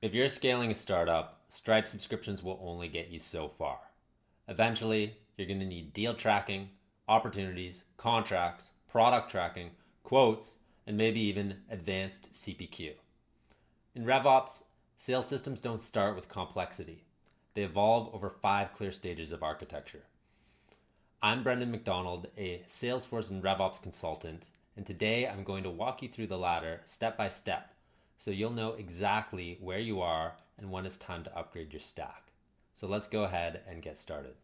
If you're scaling a startup, Stripe subscriptions will only get you so far. Eventually, you're going to need deal tracking, opportunities, contracts, product tracking, quotes, and maybe even advanced CPQ. In RevOps, sales systems don't start with complexity. They evolve over 5 clear stages of architecture. I'm Brendan McDonald, a Salesforce and RevOps consultant, and today I'm going to walk you through the ladder step by step so you'll know exactly where you are and when it's time to upgrade your stack. So let's go ahead and get started.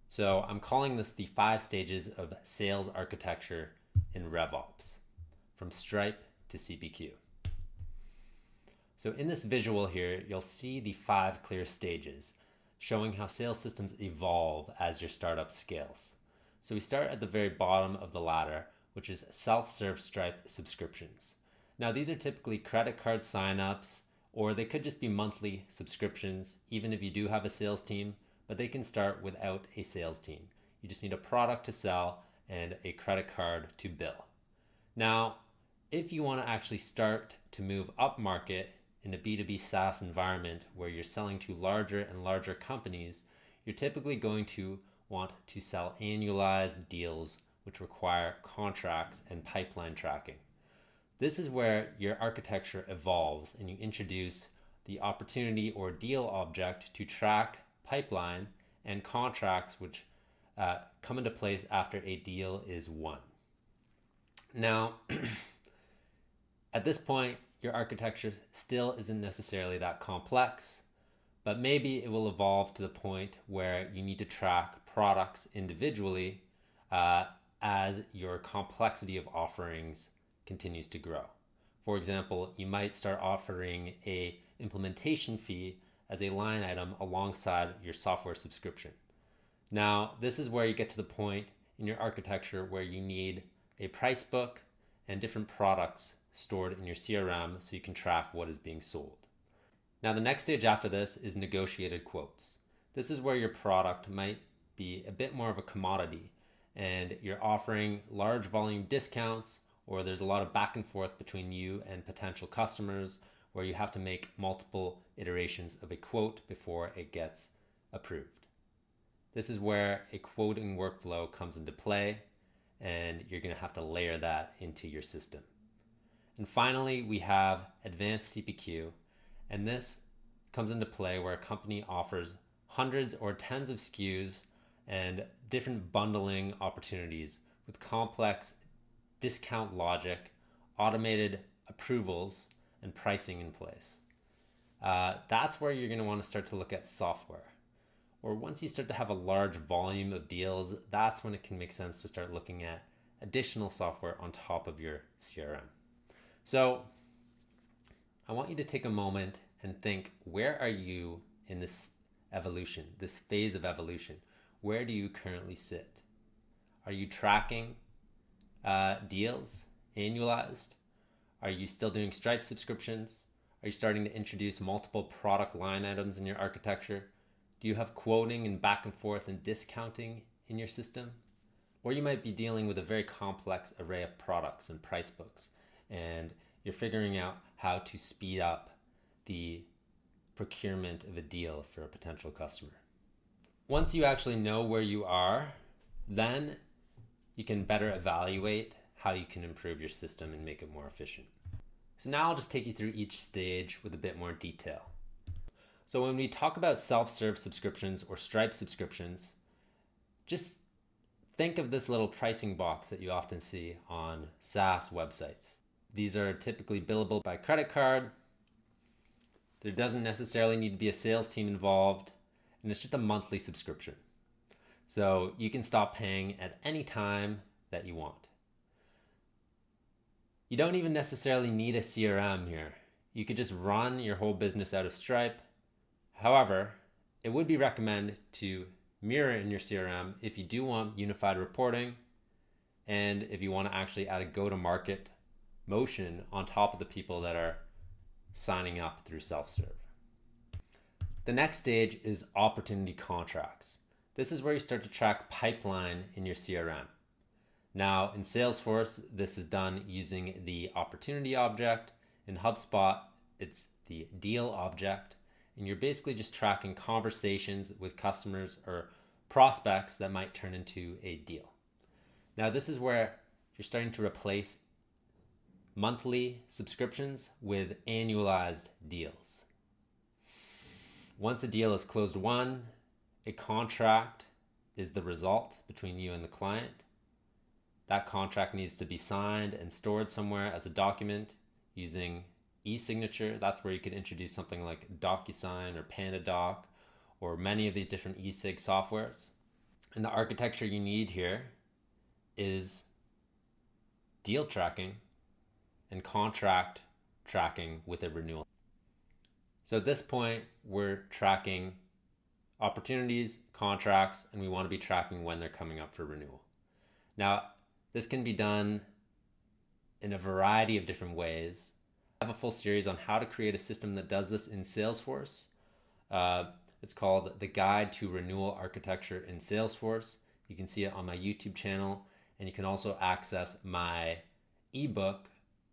So I'm calling this the 5 stages of sales architecture in RevOps, from Stripe to CPQ. So in this visual here, you'll see the 5 clear stages showing how sales systems evolve as your startup scales. So we start at the very bottom of the ladder, which is self-serve Stripe subscriptions. Now these are typically credit card signups, or they could just be monthly subscriptions, even if you do have a sales team, but they can start without a sales team. You just need a product to sell and a credit card to bill. Now, if you want to actually start to move up market in a B2B SaaS environment where you're selling to larger and larger companies, you're typically going to want to sell annualized deals which require contracts and pipeline tracking. This is where your architecture evolves and you introduce the opportunity or deal object to track pipeline and contracts which come into place after a deal is won. Now, at this point, your architecture still isn't necessarily that complex, but maybe it will evolve to the point where you need to track products individually as your complexity of offerings continues to grow. For example, you might start offering a implementation fee as a line item alongside your software subscription. Now, this is where you get to the point in your architecture where you need a price book and different products stored in your CRM so you can track what is being sold. Now, the next stage after this is negotiated quotes. This is where your product might be a bit more of a commodity and you're offering large volume discounts, or there's a lot of back and forth between you and potential customers where you have to make multiple iterations of a quote before it gets approved. This is where a quoting workflow comes into play, and you're going to have to layer that into your system. And finally, we have advanced CPQ, and this comes into play where a company offers hundreds or tens of SKUs and different bundling opportunities with complex discount logic, automated approvals, and pricing in place. That's where you're going to want to start to look at software. Or once you start to have a large volume of deals, that's when it can make sense to start looking at additional software on top of your CRM. So I want you to take a moment and think, where are you in this evolution, this phase of evolution? Where do you currently sit? Are you tracking deals annualized? Are you still doing Stripe subscriptions? Are you starting to introduce multiple product line items in your architecture? Do you have quoting and back and forth and discounting in your system? Or you might be dealing with a very complex array of products and price books, and you're figuring out how to speed up the procurement of a deal for a potential customer. Once you actually know where you are, then you can better evaluate how you can improve your system and make it more efficient. So now I'll just take you through each stage with a bit more detail. So when we talk about self-serve subscriptions or Stripe subscriptions, just think of this little pricing box that you often see on SaaS websites. These are typically billable by credit card. There doesn't necessarily need to be a sales team involved, and it's just a monthly subscription. So you can stop paying at any time that you want. You don't even necessarily need a CRM here. You could just run your whole business out of Stripe. However, it would be recommended to mirror in your CRM if you do want unified reporting and if you want to actually add a go-to-market motion on top of the people that are signing up through self-serve. The next stage is opportunity contracts. This is where you start to track pipeline in your CRM. Now in Salesforce, this is done using the opportunity object. In HubSpot, it's the deal object, and you're basically just tracking conversations with customers or prospects that might turn into a deal. Now, this is where you're starting to replace monthly subscriptions with annualized deals. Once a deal is closed won, a contract is the result between you and the client. That contract needs to be signed and stored somewhere as a document using e-signature. That's where you could introduce something like DocuSign or PandaDoc or many of these different e-sig softwares. And the architecture you need here is deal tracking and contract tracking with a renewal. So at this point, we're tracking opportunities, contracts, and we want to be tracking when they're coming up for renewal. Now, this can be done in a variety of different ways. I have a full series on how to create a system that does this in Salesforce. It's called The Guide to Renewal Architecture in Salesforce. You can see it on my YouTube channel, and you can also access my ebook,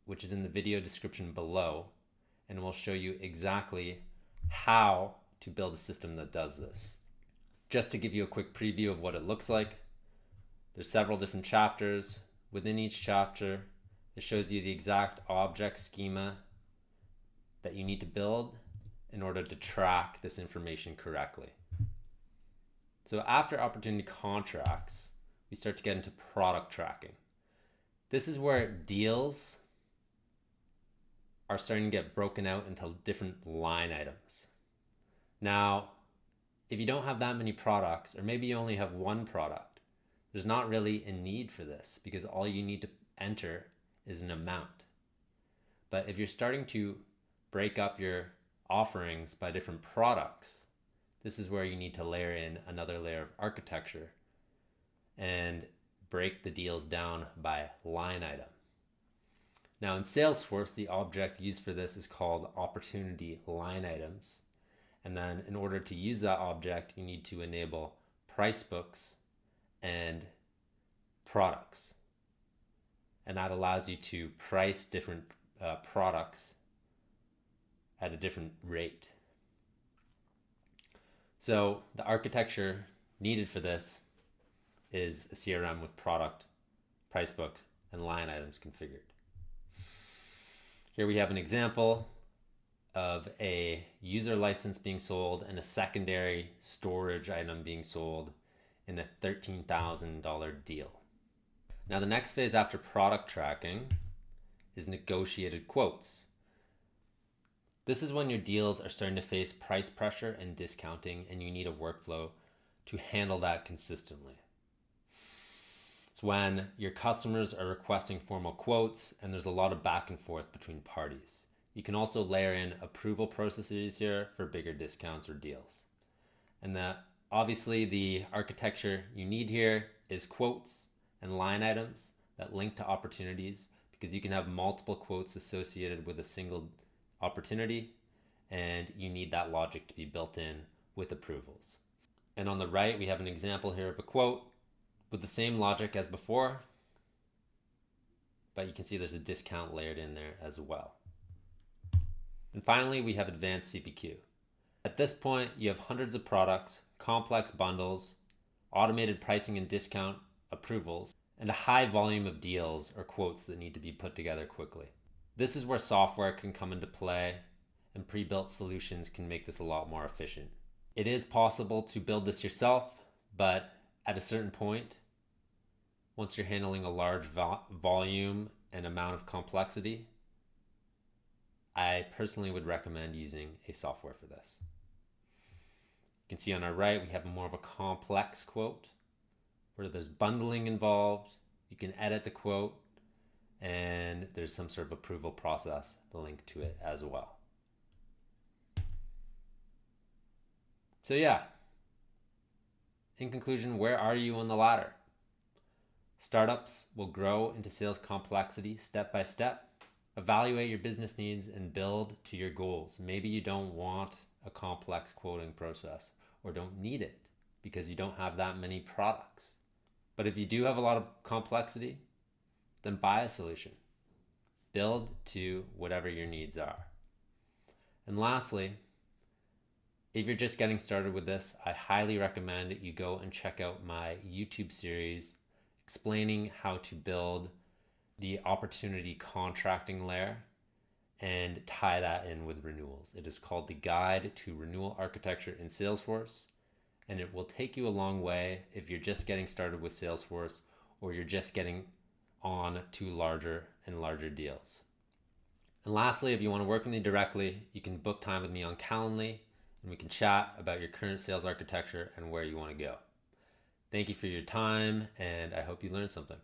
which is in the video description below, and we'll show you exactly how to build a system that does this. Just to give you a quick preview of what it looks like, there's several different chapters. Within each chapter, it shows you the exact object schema that you need to build in order to track this information correctly. So after opportunity contracts, we start to get into product tracking. This is where deals are starting to get broken out into different line items. Now, if you don't have that many products, or maybe you only have one product, there's not really a need for this because all you need to enter is an amount. But if you're starting to break up your offerings by different products, this is where you need to layer in another layer of architecture and break the deals down by line item. Now in Salesforce, the object used for this is called opportunity line items. And then in order to use that object, you need to enable price books and products. And that allows you to price different products at a different rate. So the architecture needed for this is a CRM with product, price book, and line items configured. Here we have an example of a user license being sold and a secondary storage item being sold in a $13,000 deal. Now the next phase after product tracking is negotiated quotes. This is when your deals are starting to face price pressure and discounting, and you need a workflow to handle that consistently. It's when your customers are requesting formal quotes and there's a lot of back and forth between parties. You can also layer in approval processes here for bigger discounts or deals. And obviously the architecture you need here is quotes and line items that link to opportunities, because you can have multiple quotes associated with a single opportunity, and you need that logic to be built in with approvals. And on the right, we have an example here of a quote with the same logic as before, but you can see there's a discount layered in there as well. And finally, we have advanced CPQ. At this point, you have hundreds of products, complex bundles, automated pricing and discount approvals, and a high volume of deals or quotes that need to be put together quickly. This is where software can come into play, and pre-built solutions can make this a lot more efficient. It is possible to build this yourself, but at a certain point, once you're handling a large volume and amount of complexity, I personally would recommend using a software for this. You can see on our right, we have more of a complex quote where there's bundling involved. You can edit the quote, and there's some sort of approval process linked to it as well. So yeah, in conclusion, where are you on the ladder? Startups will grow into sales complexity step by step. Evaluate your business needs and build to your goals. Maybe you don't want a complex quoting process or don't need it because you don't have that many products. But if you do have a lot of complexity, then buy a solution. Build to whatever your needs are. And lastly, if you're just getting started with this, I highly recommend you go and check out my YouTube series explaining how to build the opportunity contracting layer and tie that in with renewals. It is called the Guide to Renewal Architecture in Salesforce, and it will take you a long way if you're just getting started with Salesforce or you're just getting on to larger and larger deals. And lastly, if you want to work with me directly, you can book time with me on Calendly and we can chat about your current sales architecture and where you want to go. Thank you for your time, and I hope you learned something.